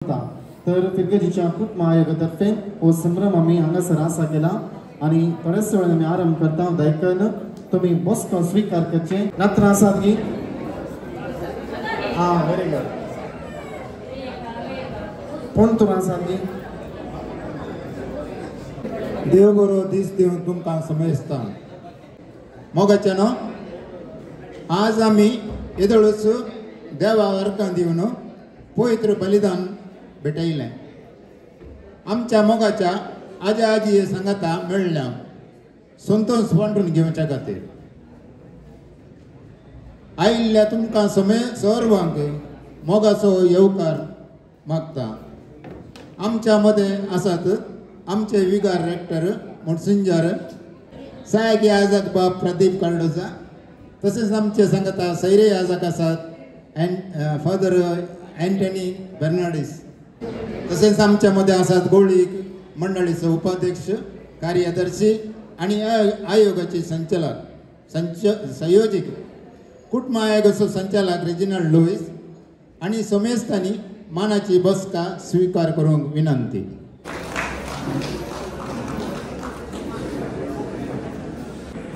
तर तिरगेजीच्या कुटुंब आयोगातर्फे हो संभ्रम आम्ही हांगासर आसा केला आणि थोड्याच वेळान आम्ही आरंभ करता दायकन तुम्ही बसको स्वीकार करचे नात्र आसात की व्हेरी गुड कोण तुम आसात की देव बरो दीस दिवन तुमकां समजता मोगाचे न्हू आज आमी येदळूच देवा अर्कां दिवन पवित्र बलिदान भेटयलें आमच्या मोगाच्या आजी आजी सांगाता मेळ्ळ्या संतोष वांटून घेवच्या खातीर आयिल्ल्या तुमकां सर्वांक मोगाचो येवकार मागता आमच्या मदें आसात आमचे विगार रेक्टर मोडसिंजार सायकी आजाद बाब प्रदीप कार्डोजा तसेच आमचे सांगता सैरे आजाक आसात फादर एंटनी बेर्नाडीस तसेच आमच्या मध्ये आसात गोळीक मंडळीचे उपाध्यक्ष कार्यदर्शी आणि आयोगाचे संचालक संयोजक कुटुंब आयोगाचो संचालक रेजिनाल्ड लुईस आणि समेस्तांनी मानाची बसका स्वीकार करूंक विनंती.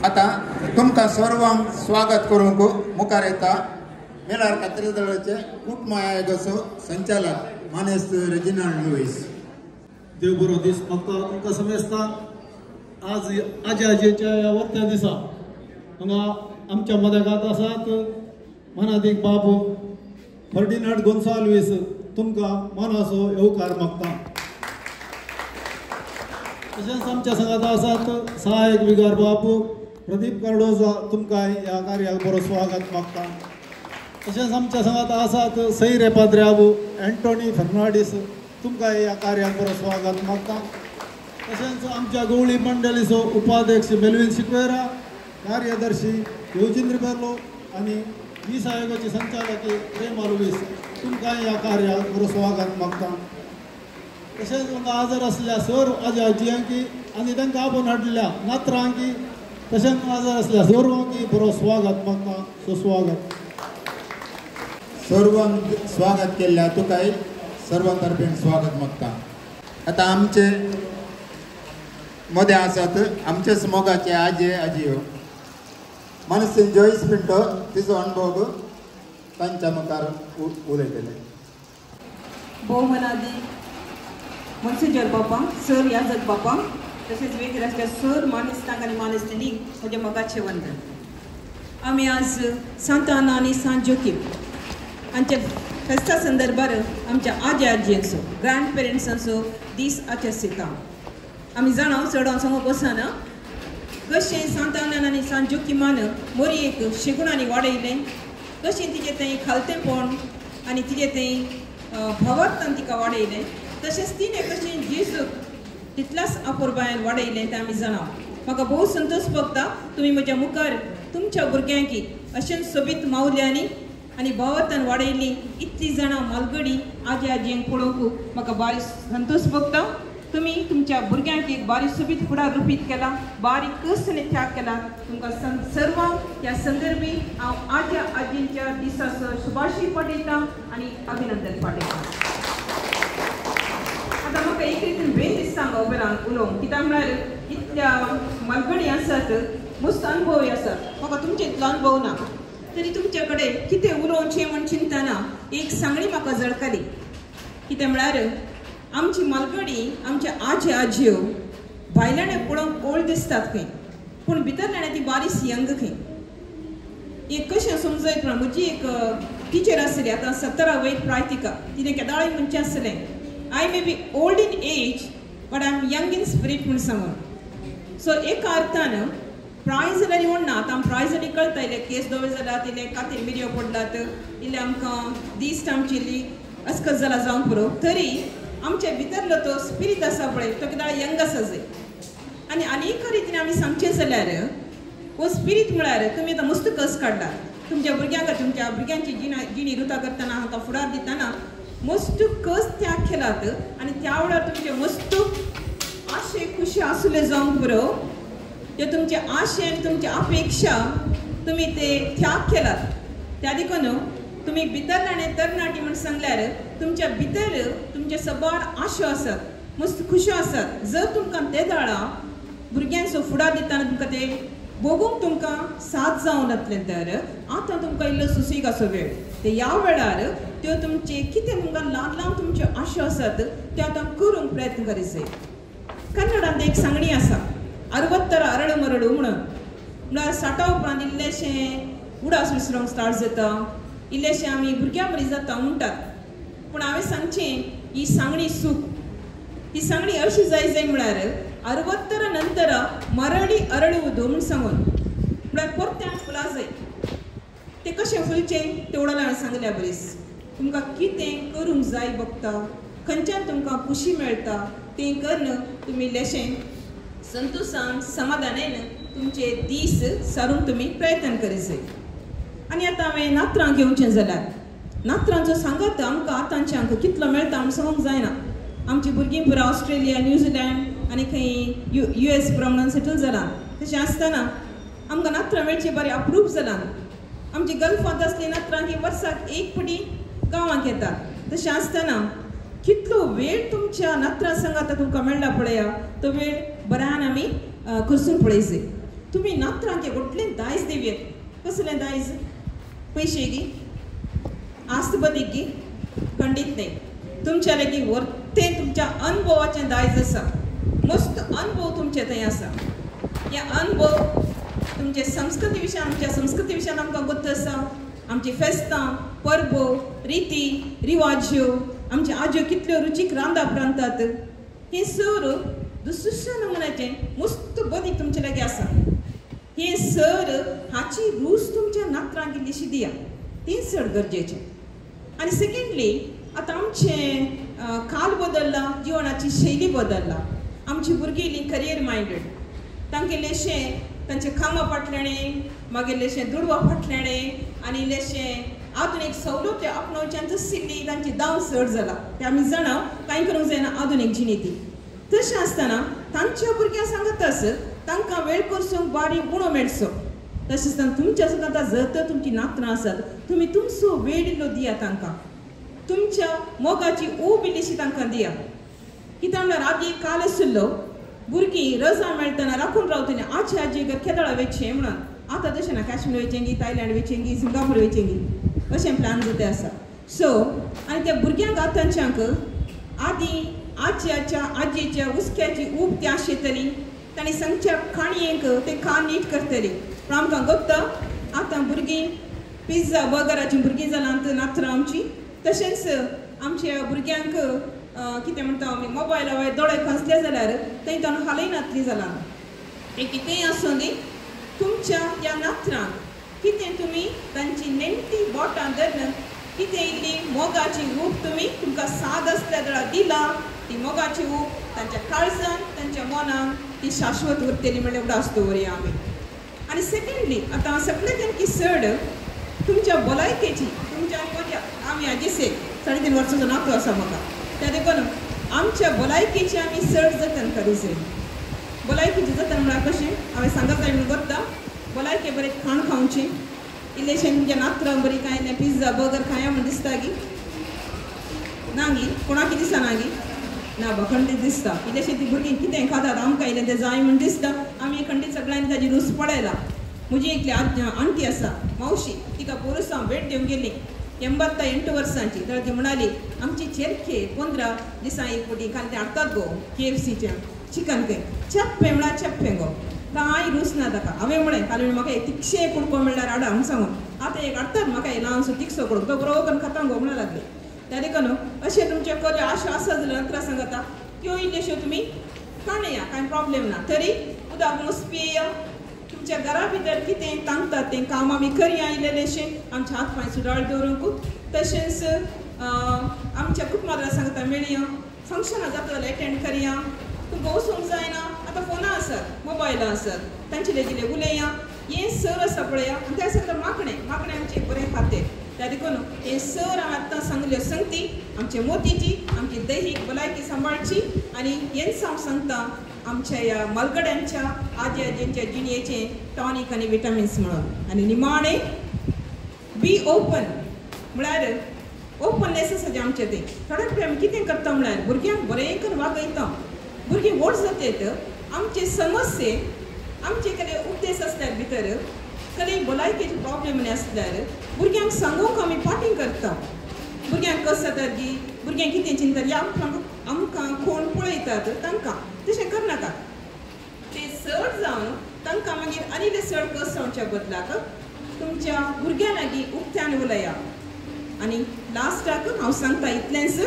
आता तुमकां सर्वांक स्वागत करूंक मुखार येता मेलार कात्रेदळाचे कुटुंब आयोगाचो संचालक मानेस्त रेजिनाल्ड लुईस. देव बरो दीस मागता तुमकां समजता आज आजी आजेच्या ह्या वर्त्या दिसा हांगा आमच्या मदगात आसात मानादीक बाबू फर्डिनांड गोन्साल्वीस तुमकां मानाचो येवकार मागता. तशेंच आमच्या संगात आसात सहायक विगार बाबू प्रदीप कार्डोजा तुमकां ह्या कार्याक बरो स्वागत मागता. तशेंच आमच्या संगात आसात सैरे पाद्र्याबू एंटोनी फर्नांडीस तुमकां ह्या कार्याक बरो स्वागत मागता. तशेंच आमच्या गवळी मंडळीचो उपाध्यक्ष मेलविन सिक्वेरा कार्यदर्शी योजिंद्र बेर्लो आणि वीस आयोगाची संचालकी प्रेमा लुईस तुमकां ह्या कार्याक बरो स्वागत मागता. तशेंच हांगा हजर आसलेल्या सर्व आजी आजयांकी आनी तांकां आपोवन हाडलेल्या नातरांकी तशेंच हजर आसलेल्या सर्वांकी बरो स्वागत मागता. सुस्वागत. सर्वांक स्वागत केल्ल्या तुकाय सर्वांतर्फे स्वागत मागता. आता आमचे मध्ये आसात आमचेच मोगाचे आजे आजयो मनसीन जॉयस पिंटो तिचो अनुभव तांच्या मुखार उलयतले. भोवमनादी मनसिंजर बापा सर याजक बापा तसेच वेगळे असल्या सर मानेस्तांक आनी मानेस्तांनीक म्हजे मोगाचे वंदन. आमी आज सांता आना आनी सांत जोकीम हांच्या फेस्ता संदर्भार आमच्या आजी आजयेंचो ग्रँड पेरंट्सांचो दीस आचरिता. आमी जाणा चड हांव सांगूंक वचना कशें सांता आनान आनी सांत जोकीमान मोरयेक शिगुणांनी वाडयलें कशें तिचें तें खालतेपण आनी तिचें तें भावार्थान तिका वाडयलें तशेंच तिणें कशें जेजूक तितल्याच आपुरबायेन वाडयलें तें आमी जाणा. म्हाका भोव संतोश भोगता तुमी म्हज्या मुखार तुमच्या भुरग्यांकी अशें सोबीत मावल्यांनी आनी भावार्थान वाडयल्ली इतली जाणां मालगडी आजी आजयेंक पळोवंक म्हाका बारी संतोश भोगता. तुमी तुमच्या भुरग्यांक एक बारी सोबीत फुडार रुपीत केला बारीक कसन त्याग केला. तुमकां सर्वांक ह्या संदर्भी हांव आजी आजींच्या दिसाचो शुभाशीय पाठयता आनी अभिनंदन पाठयता. आतां म्हाका एक रितीन बेन दिसता हांगा उबे रावन उलोवंक कित्याक म्हळ्यार इतल्या मालगडी आसात मस्त अनुभवी आसात. म्हाका तुमचे इतलो अनुभव ना तरी तुमचे कडेन कितें उलोवचें म्हण चिंतना एक सांगणी म्हाका जळकली. कितें म्हळ्यार आमची मालगडी आमच्या आजी आजयो भायल्याणे पळोवंक ओल्ड दिसतात खंय पूण भितरल्याणे ती बारीस यंग खंय. एक कशें समजयत म्हण म्हजी एक टिचर आसली आतां 17 वयर प्रायतिका तिणें केदाळी म्हणचें आसलें I may be old in age but I am young in spirit म्हूण सांगून. सो एका अर्थान प्राय जाल्यार म्हणना आतां प्राय जाली कळटा इल्ले केस दोळे जाल्यात इल्ले कातीर मिरयो पडलात इल्ले आमकां दिश्ट आमची इल्ली अस्कत जाला जावं पुरो तरी आमच्या भितरलो तो स्पिरीट आसा पळय तो केदाळ यंग आसा जाय. आनी आनीक रितीन आमी सांगचें जाल्यार हो स्पिरीट म्हळ्यार तुमी आतां मस्त कस काडलात तुमच्या भुरग्यांची जिणी रुतां करतना हांकां फुडार दितना मस्त कस त्याग केलात आनी त्या वेळार तुमचे मस्त आशे खुशी आसले जावंक पुरो ते तुमचे आशे आनी तुमचे अपेक्षा तुमी ते त्याग केलात त्या देखून तुम्ही भितर आणि तरणाटी म्हणून सांगल्यार तुमच्या भितर तुमचे सबार आशो आसात मस्त खुशी आसात जर तुमकां ते दाळा भुरग्यांचो फुडार दिताना तुमकां ते बघूंक तुमकां साथ जावन जातलें तर आतां तुमकां इल्लो सुसेगाचो वेळ ते ह्या वेळार त्यो तुमचे कितें तुमकां ल्हान ल्हान तुमच्यो आशो आसात त्यो आतां करूंक प्रयत्न करीत जाय कन्नडांत एक सांगणी आसा 60 अरळू मरळू म्हणून म्हळ्यार 60 उपरांत इल्लेशें उडास विसरूंक स्टार्ट जाता इल्लेशें आमी भुरग्यां बरी जाता म्हणटात पूण हांवें सांगचें ही सांगणी चूक ही सांगणी अशी जाय म्हळ्यार 60 नंतर मरळी अरळुवदू म्हूण सांगून म्हळ्यार परत्यान फुलां जाय ते कशें फुलचें ते उडोवला सांगल्या बरीस तुमकां कितें करूंक जाय बघता खंयच्यान तुमकां खुशी मेळटा तें करून तुमी इल्लेशें संतोशान समाधानान तुमचे दीस सारूंक तुमी प्रयत्न करीत जाय आनी आतां हांवें नात्रां घेवचें जाल्यार नात्रांचो सांगात आमकां आतांचे हांकां कितलो मेळटा म्हूण सांगूंक जायना आमची भुरगीं पुरो ऑस्ट्रेलिया न्यूझीलँड आनी खंय US प्रमाण सेटल जालां तशें आसतना आमकां नात्रां मेळची बरें अप्रूप जालां आमची गल्फांत असली नात्रां ही वर्साक एक फावटी गांवांत येतात तशें आसतना कितलो वेळ तुमच्या नात्रां सांगात तुमकां मेळ्ळा पळया तो वेळ बऱ्यान आमी खर्चून पळयचे तुमी नात्रांक व्हडलें दायज दिवयात कसलें दायज पयशे गी आस्तपदीक गी खंडीत न्ही तुमच्या लेगीत वर्तें तुमच्या अनुभवाचें दायज आसा मस्त अनुभव तुमचे थंय आसा हे अनुभव तुमचे संस्कृती विशयान आमच्या संस्कृती विशयान आमकां गोत्त आसा आमची फेस्तां परबो रिती रिवाज्यो आमचे आज्यो कितल्यो रुचीक रांदप रांदतात हे सर दुसऱ्या नमुन्याचें मस्त बदीक तुमचे लागीं आसा हे सर हाची रूच तुमच्या नात्रांक इल्लीशी दिया तें चड गरजेचें आनी सेकेंडली आतां आमचें काल बदलला जिवनाची शैली बदलला आमची भुरगीं इल्लीं करियर मायंडेड तांकां इल्लेशें तांचे कामां फाटल्याणें मागीर इल्लेशें दुडवा फाटल्याणें आनी इल्लेशें आधुनीक सवलती आपणावच्यान जशी तांची दाव चड जाला ते आमी जाणा कांय करूंक जायना आधुनीक जिणेंती तशें आसतना तांच्या भुरग्यां सांगतास तांकां वेळ करसूंक बारीक उणो मेळचो तशें आसतना तुमच्या सुद्दां जर तर तुमची नात्रां आसात तुमी तुमचो वेळ इल्लो दिया तांकां तुमच्या मोगाची ऊब इल्लीशी तांकां दिया कित्याक म्हळ्यार आदी काल आशिल्लो भुरगीं रजा मेळटना राखून रावतलीं आजी आजी केदळां वेचचें म्हणून आतां तशें ना काश्मीर वेचेंगी थायलँड वेचेंगी सिंगापूर वेचेंगी अशें प्लॅन जाता आसा सो आनी त्या भुरग्यांक आतांच्यांक आदी आजयेच्या उस्क्याची ऊब ती आशिल्ली तांणी सांगच्या खाणयेक ते खाण नीट करतली पूण आमकां गोत्ता आतां भुरगीं पिझ्झा बर्गराची भुरगीं जालां नात्रां आमची तशेंच आमच्या भुरग्यांक कितें म्हणटा आमी मोबायला वयर दोळे खंसले जाल्यार थंय ताणें हालय नातली जालां हें कितेंय आसूं दी तुमच्या ह्या नात्रांक कितें तुमी तांची नेमटी बोटां धरून कितें इल्ली मोगाची ऊब तुमी तुमकां साद आसल्या जाल्यार दिला ती मोगाची ऊब तांच्या काळजान तांच्या मनान ती शाश्वत उरतली म्हणल्यार उडास दवरया आमी आनी सेकेंडली आतां सगळ्यान की चड तुमच्या भलायकेची तुमच्या म्हज्या आमी हाजी 3.5 वर्सांचो नातो आसा म्हाका त्या देखून आमच्या भलायकेची आमी चड जतन करूंक जाय भलायकेची जतन म्हळ्यार कशें हांवें सांगत जाय म्हणून करता भलायके बरें खाण खावचें इल्लेशें तुमच्या नात्रां बरी कांय इल्लें पिझ्झा बर्गर खाया म्हण दिसता गी ना गी कोणाक दिसना गी ना बा खंडीत दिसता इल्लेशें ती भुरगीं कितें खातात आमकां इल्लें तें जाय म्हण दिसता आमी खंडीत सगळ्यांनी ताजी रूच पळयला म्हजी एकली आंटी आसा मावशी तिका पोरुसां भेट दिवंक गेली 88 वर्सांची तर ती म्हणाली आमची चेरखे 15 दिसां एक फावटी खाली हाडटात गो KFCच्या चिकन खंय चप्पे म्हळ्यार चप्पे गो कांय रूच ना ताका हांवें म्हळें काल म्हाका एक तिकशे कुडको म्हणल्यार हाडा म्हूण सांगून आतां एक हाडटात म्हाका एक ल्हानसो तिकसो कुडको तो बरो करून खाता गो म्हणून लागले त्या देखून अशें तुमचे खऱ्यो आशा आसा जाल्यार नंतर सांगता त्यो इल्ल्योश्यो तुमी काणया कांय प्रॉब्लेम ना तरी उदक मस्त पियेया तुमच्या घरा भितर कितें तांकतात तें काम आमी करया इल्लेशें आमचे हात पांय सुदाळ दवरूंक तशेंच आमच्या कुटुंबाक सांगता मेळया फंक्शनां जाता जाल्यार एटेंड करया तुमकां वचूंक जायना आतां फोनां आसात मोबायलां आसात तांचे लेगीत उलया हें सर आसा पळया आनी त्या सांगता माकणें आमचें बरें खातें त्या देखून हे सर हांवें आतां सांगल्यो संगती आमचे मोतीची आमची दैहीक भलायकी सांबाळची आनी हेंच हांव सांगता आमच्या ह्या मलगड्यांच्या आजी आजींच्या जिणेचे टॉनिक आनी विटामिन्स म्हणून आनी निमाणें बी ओपन म्हळ्यार ओपननेस आसा आमचें तें थोड्या फावटी आमी कितें करता म्हळ्यार भुरग्यांक बरें करून वागयता भुरगीं व्हड जातात आमचे समस्ये आमचे कडेन उपदेश आसल्यार भितर कडेन भलायकेचे प्रॉब्लेम आसल्यार भुरग्यांक सांगूंक आमी पाटी करता भुरग्यांक कशें जाता की भुरग्यांक कितें चिंतता आमकां कोण पळयतात तांकां तशें करनाका ते चड जावन तांकां मागीर आनी चड कस जावच्या बदलाक तुमच्या भुरग्यां लागीं उक्त्यान उलया आनी लास्टाक हांव सांगता इतलेंच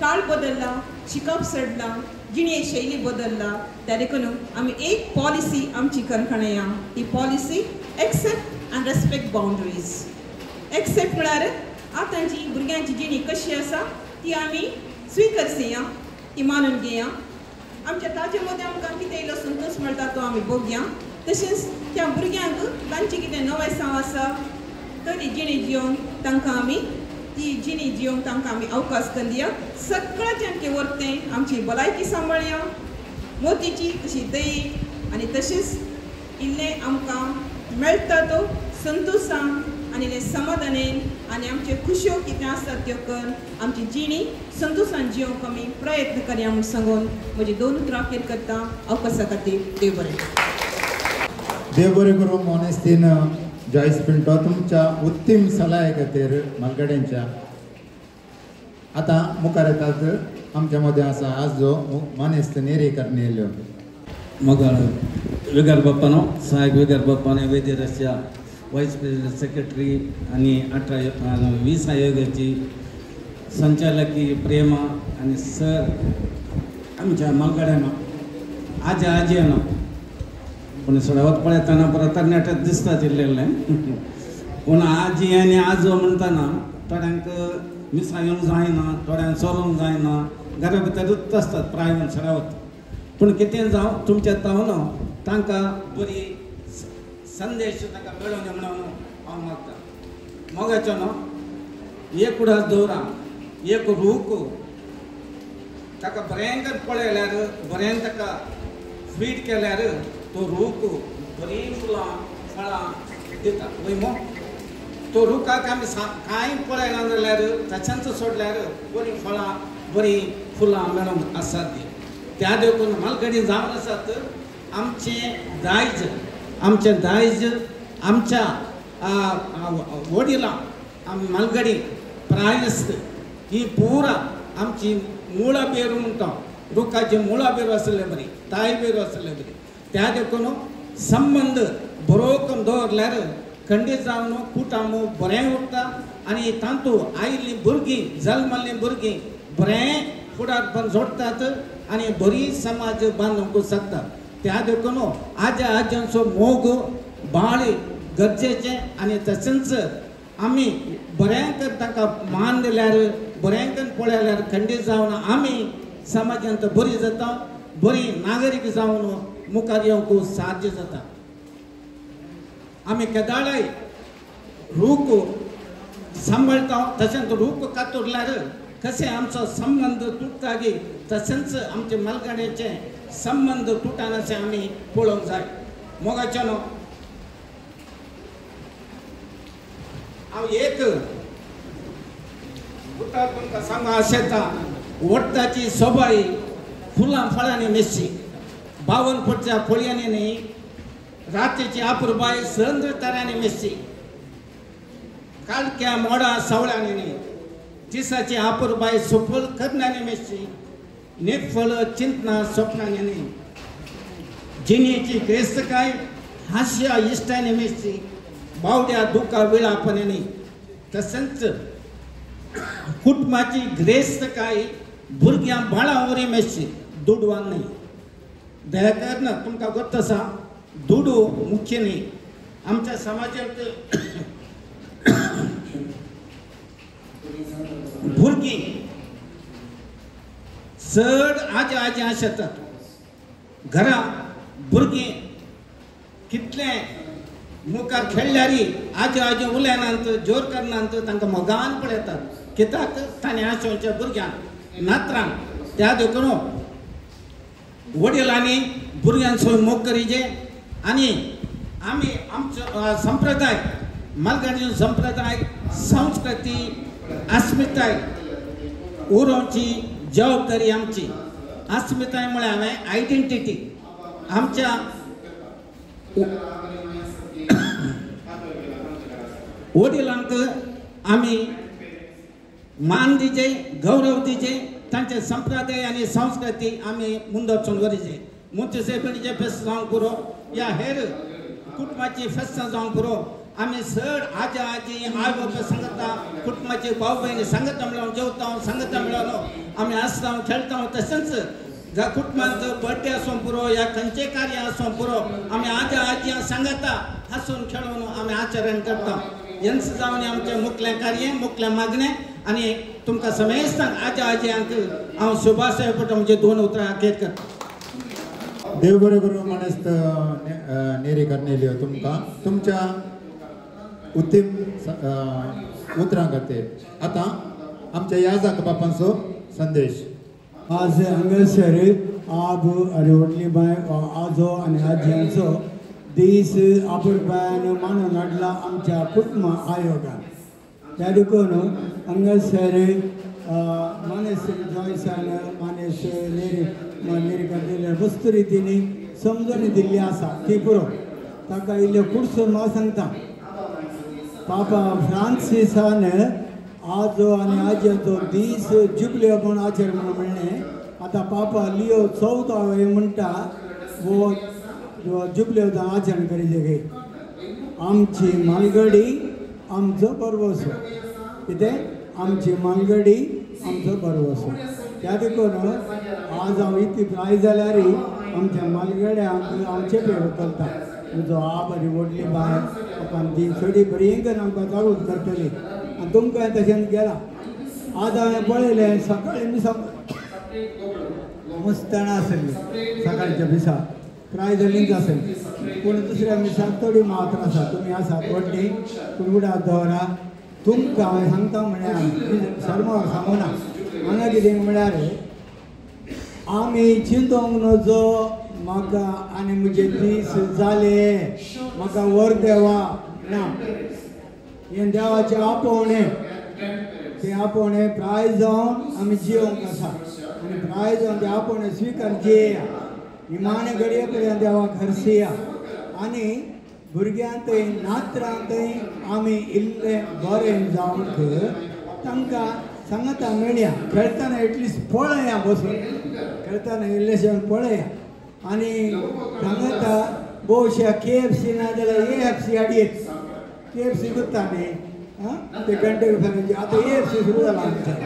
काळ बदलला शिकप चडलां जिणे शैली बदलला त्या देखून आमी एक पॉलिसी आमची करखणया ही policy accept and respect boundaries accept म्हळ्यार आतांची भुरग्यांची जिणी कशी आसा ती आमी स्विकारसिया ती मानून घेया आमच्या ताजे मदें आमकां कितें इल्लो संतोश मेळटा तो आमी भोगया तशेंच त्या भुरग्यांक तांची कितें नवेसांव आसा तरी जिणी जियोंक तांकां आमी ती जिणी जियोंक तांकां आमी अवकाश करून दिया सगळ्यांचें वर्तें आमची भलायकी सांबाळया मोतीची तशी दयेक आनी तशेंच इल्लें आमकां मेळटा तो संतोशान आनी इल्लें समाधानेन आनी आमच्यो खुश्यो कितें आसतात त्यो करून आमची जिणी संतोशान जियोंक आमी प्रयत्न करया म्हूण सांगून म्हजी 2 उतरां अखेर करता अवकाशा खातीर देव बरें देव बरें करूं मोनेस्तीन जॉयस पिंटो तुमच्या उत्तम सलाहे खातीर मालगड्यांच्या आता मुखार येतात आमच्या मध्ये आसा आज जो मोनेस्त नेरेकर नेल्यो मगर विगार बाप्पानो सहायक विगार बाप्पाने वैद्य रस्त्या वाईस प्रेसिडेंट सेक्रेटरी आणि 20 आयोगाची संचालकी प्रेमा आणि सर आमच्या मालगड्यांना आजी पण सडावत पळयतना परत तरणाट्यात दिसता जिल्लेले पूण आजी आनी आजो म्हणटाना थोड्यांक मिसायूंक जायना थोड्यांक सोरोंक जायना घरा भितरूच आसतात प्रायवेट सडावत पूण कितें जावं तुमच्या तावनो तांकां बरी संदेश तांकां मेळोवन म्हणून हांव मागता मोगाचो न्हू एक उडास दवरा एक रूख ताका बरें पळयल्यार बरें ताका फीड केल्यार तो रूख बरी फुलां फळां दिता वय मो तो रुखाक आमी कांय पळयना जाल्यार ताच्यांत सोडल्यार बरी फळां बरी फुलां मेळोंक आसात त्या देखून मालगडी जावन आसात आमचे दायज आमच्या वडिलां आमी मालगडी प्रायस्त ही पुरा आमची मुळां बेरू म्हणटा रुखाची मुळां बेरू आसले बरी ताय बेरू आसले बरी त्या देखून संबंध बरो करून दवरल्यार खंडीत जावन कुटुंब बरें उरता आनी तातूंत आयिल्लीं भुरगीं जल्मल्लीं भुरगीं बरें फुडारपण जोडटात आनी बरी समाज बांदूंक शकतात त्या देखून आजयांचो मोग बाळ गरजेचें आनी तशेंच आमी बरें कर ताका मान दिल्यार बरें करून पळयल्यार खंडीत जावन आमी समाजांत बरी जाता बरी नागरीक जावन मुखार येवंक साध्य जाता आमी केदाळय रूख सांबाळटा तशेंच रूख कातुरल्यार कशें आमचो संबंध तुटता गे तशेंच आमचे मालगाड्याचे संबंध तुटाना अशें आमी पळोवंक जाय मोगाचो न्हू हांव एक उतर तुमकां सांगू आशेता वट्टाची सोबाई फुलां फळांनी मेस्सी 52 फुटच्या फळयांनी न्ही रातीची आपुरबाय संद्र ताऱ्यांनी मेस्सी कालक्या मोडा सावळ्यांनी न्ही तिसाची आपुरबाय सुफल करण्यानी मेस्सी निफळ चिंतना स्वप्नांनी न्ही जिणेची क्रेस्तकाय हास्य इश्टांनी मेस्सी बावड्या दुका विळापणी तशेंच कुटुंबाची ग्रेस्तकाय भुरग्यां बाळां वरी मेस्सी दुडवान न्ही दयाकरन तुमकां गोत आसा दुडू मुख्य न्ही आमच्या समाजांत भुरगीं चड आजी आसतात घरा भुरगीं कितले मुखार खेळल्यारी आजी उलयनात जोर करनात तांकां मोगान पळयतात कित्याक ताणें आसोवच्या भुरग्यांक नात्रांक त्या देखून वडिलांनी भुरग्यांचो मोग करीचे आनी आमी आमचो संप्रदाय मालगाडीचो संप्रदाय संस्कृती अस्मिताय उरोवची जबाबदारी आमची. अस्मिताय म्हळ्यार हांवें आयडेंटिटी आमच्या वडिलांक आमी मान दिजे, गौरव दिजे, तांचे संप्रदाय आनी संस्कृती आमी मुंदरचून व्हरचे. मुंचेपणीचे फेस्त जावंक पुरो या हेर कुटुंबाची फेस्तां जावंक पुरो आमी चड आजा आजी आई बाबा सांगता कुटुंबाचे भाव भयणी सांगता मेळोन जेवता सांगता मेळोन आमी हसता खेळटा. तशेंच ज्या कुटुंबांत बर्थडे आसूं पुरो या खंयचें कार्य आसूं पुरो आमी आजा आजयां सांगता हसून खेळून आमी आचरण करता. हेंच जावन आमचें मुखेल कार्य मुखेल मागणें. आनी तुमकां समेस्तांक आजा आजयांक हांव शुभाशय पटो म्हणजे 2 उतरां खेत करता. देव बरें करूं. मनेस्त नेरी करनेल्यो तुमकां तुमच्या उत्तीम उतरां खातीर. आतां आमच्या याजाक बापांचो संदेश. आज हांगासर आब आनी व्हडली बाय आजो आनी आजयांचो दीस आपुरबायन मानून हाडला आमच्या कुटुंब आयोगान. त्या देखून हांगासर मानेस जॉयसान मानेस नेरी करलेल्या वस्तू रितींनी समजून दिल्ली आसा ती पुरो ताका इल्ले कुडसून म्हाका सांगता. पापा फ्रांसिसान आजो आनी आजयांचो दीस जुबल्यो म्हूण आचर म्हणून म्हणलें. आतां पापा लियो 14 म्हणटा वो जुबल्यो जावन आचरण करीत गे. आमची मालगडी आमचो परवसो. कितें आमची मालगडी आमचो परवसो. त्या देखून आज हांव इतली प्रायज जाल्यार आमच्या मालगड्यांक आमचे पेव करता. म्हजो आप आनी व्हडली बाय आपान ती चडी बरींकन आमकां जागृत करतली आनी तुमकां तशेंच गेला. आज हांवें पळयलें सकाळीं मिसा मुस्ताना आसली सकाळच्या दिसा प्रायज लिंक आसली पूण दुसऱ्या मिसाक थोडी मात्र आसा. तुमी आसात व्हडली पूण उडात दवरा. तुमकां हांवें सांगता म्हळ्यार शर्मावर सांगूना. हांगा कितें म्हळ्यार आमी चिंतोंक नजो म्हाका आनी म्हजे दीस जाले म्हाका वर देवा ना. हें देवाचें आपोवणें. तें आपोवणें प्रायज जावन आमी जियोंक आसा आनी प्रायज जावन तें आपोवणें स्विकार जियेया. निमाणे घडये पर्यंत देवाक हरसिया. आनी भुरग्यांतय नात्रांतय आमी इल्लें बरें जावंक तांकां सांगता मेळया. खेळटाना एटलिस्ट पळया बसून खेळटाना इल्लेशें पळया. आनी सांगता भोवशा KFC ना जाल्यार AFC हाडयेत. KFC करता न्ही ते कंटेन फॅमिली आतां AFC सुरू जाला आमचें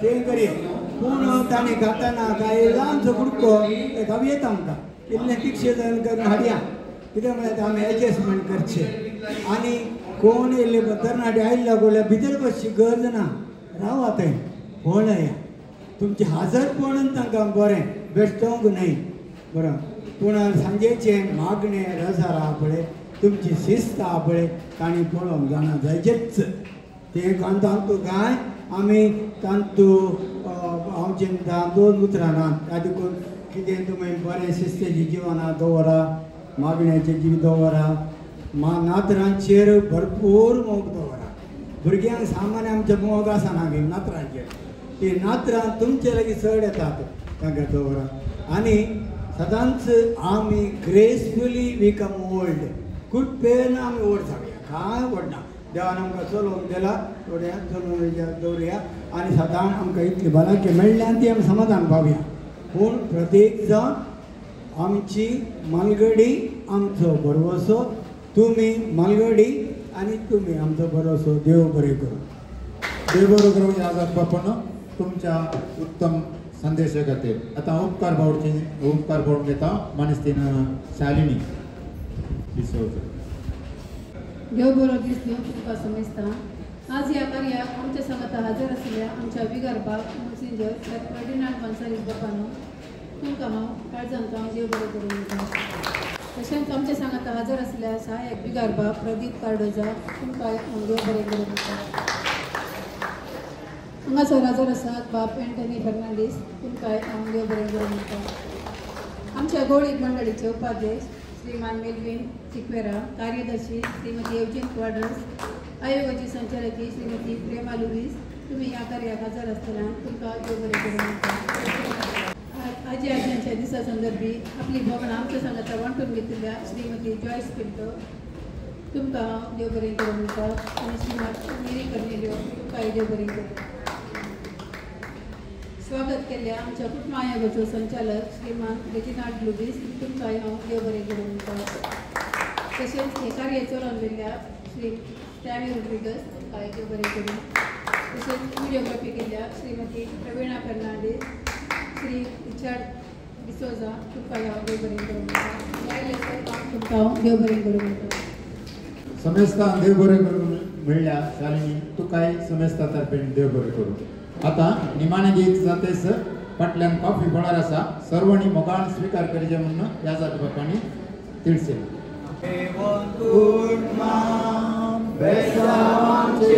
तें करीत. पूण ताणें खाताना काय ल्हानसो कुडको ताका येता आमकां इल्लें तिक्षे जावन करून हाडया. कित्याक म्हळ्यार आमी एडजस्टमेंट करचें. आनी कोण येयल्ले तरणाटे आयिल्ल्या कडल्यार भितर बसची गरज ना. रावा थंय पळया. तुमचें हाजरपण तांकां बरें बेश्टोवंक न्हय बरो. पूण सांजेचें मागणें रजार आहा पळय तुमची शिस्त आहा पळय तांणी पळोवंक जाणा जायचेच. तें तांतू काय आमी तांतू हांव चिंता 2 उतरां नात. त्या देखून कितें तुमी बरें शिस्तेचें जिवनां दवरा मागण्याचें जीव दवरा. नातरांचेर भरपूर मोग दवरा. भुरग्यांक सामान्य आमच्या मोग आसना गे नातरांचेर. ती नातरां तुमचे लागीं चड येतात तांकां दवरा. आनी सदांच आमी ग्रेसफुली बिकम ओल्ड. कुटपेन आमी व्हड जावया कांय व्हड ना. देवान आमकां चलोवंक दिला थोड्या चलोवन दवरया. आनी सदां आमकां इतली भलायकी मेळ्ळ्यान ती आमी समाधान पावया. पूण प्रत्येक जाण आमची मालगडी आमचो भरवसो. तुमी मालगडी आनी तुमी आमचो भरवसो. देव बरें करूं. देव बरें करूं. याजाक बापान तुमच्या उत्तम संदेशा खातीर. आतां उपकार पावून घेता मानेस्तीन शालिनी डिसोजा. देव बरो दीस दिवं तुमकां समेस्ता. आज ह्या कार्याक आमच्या सांगाता हाजीर आशिल्ल्या आमच्या विगारबाग मॉन्सिंजर फर्डिनांड गोन्साल्वीस बापानो तुमकां हांव काळजांत हांव देव बरें करूं दिता. तशेंच आमच्या सांगाता हाजीर आशिल्ल्या सहाय्यक विगारबाग प्रदीप कार्डोजा तुमकां हांव देव बरें करूं दिता. हांगासर हाजीर आसात बाब एंटनी फर्नांडीस तुमकां हांव देव बरें करूं दिता. आमच्या गवळीक मंडळीचे उपाध्यक्ष श्रीमान मेल्विन चिक्वेरा, कार्यदर्शी श्रीमती एवजीन क्वाड्रस, आयोगाची संचालकी श्रीमती प्रेमा लुईस तुम्ही या कार्याक हजर असताना तुमकां देव बरें करूं म्हणटा. आजी आज्यांच्या दिसा संदर्भी आपली भोगणां आमच्या संघाचा वांटून घेतिल्ल्या श्रीमती जॉयस पिंटो तुमकां हांव देव बरें करूं म्हणटा आनी श्रीमती मेरी कर्नेलियो तुमकांय देव बरें करूं. स्वागत केल्ल्या आमच्या कुटुंब आयोगाचो संचालक श्रीमान रेजिनाल्ड लुईस तुमकांय हांव देव बरें करूं म्हणटा. तशेंच हे कार्य चलोवन व्हेल्ल्या श्री स्टॅवी रोड्रिगस तुमकांय देव बरें करूं. तशेंच व्हिडिओग्राफी केल्ल्या श्रीमती प्रवीणा फर्नांडीस श्री रिचार्ड डिसोजा तुमकां हांव देव बरें करूं म्हणटा. तुमकां हांव देव बरें करूं म्हणटा. समेस्तान देव बरें करूं म्हणल्या शालिनी तुकाय समेस्ता तर्फेन देव बरें करूं. आता निमाणे गीत जातेस फाटल्यान कॉफी बोळार आसा सर्वांनी मोगान स्वीकार करचे म्हणून ह्या जाती बापांनी तिळसे. बेसावांचे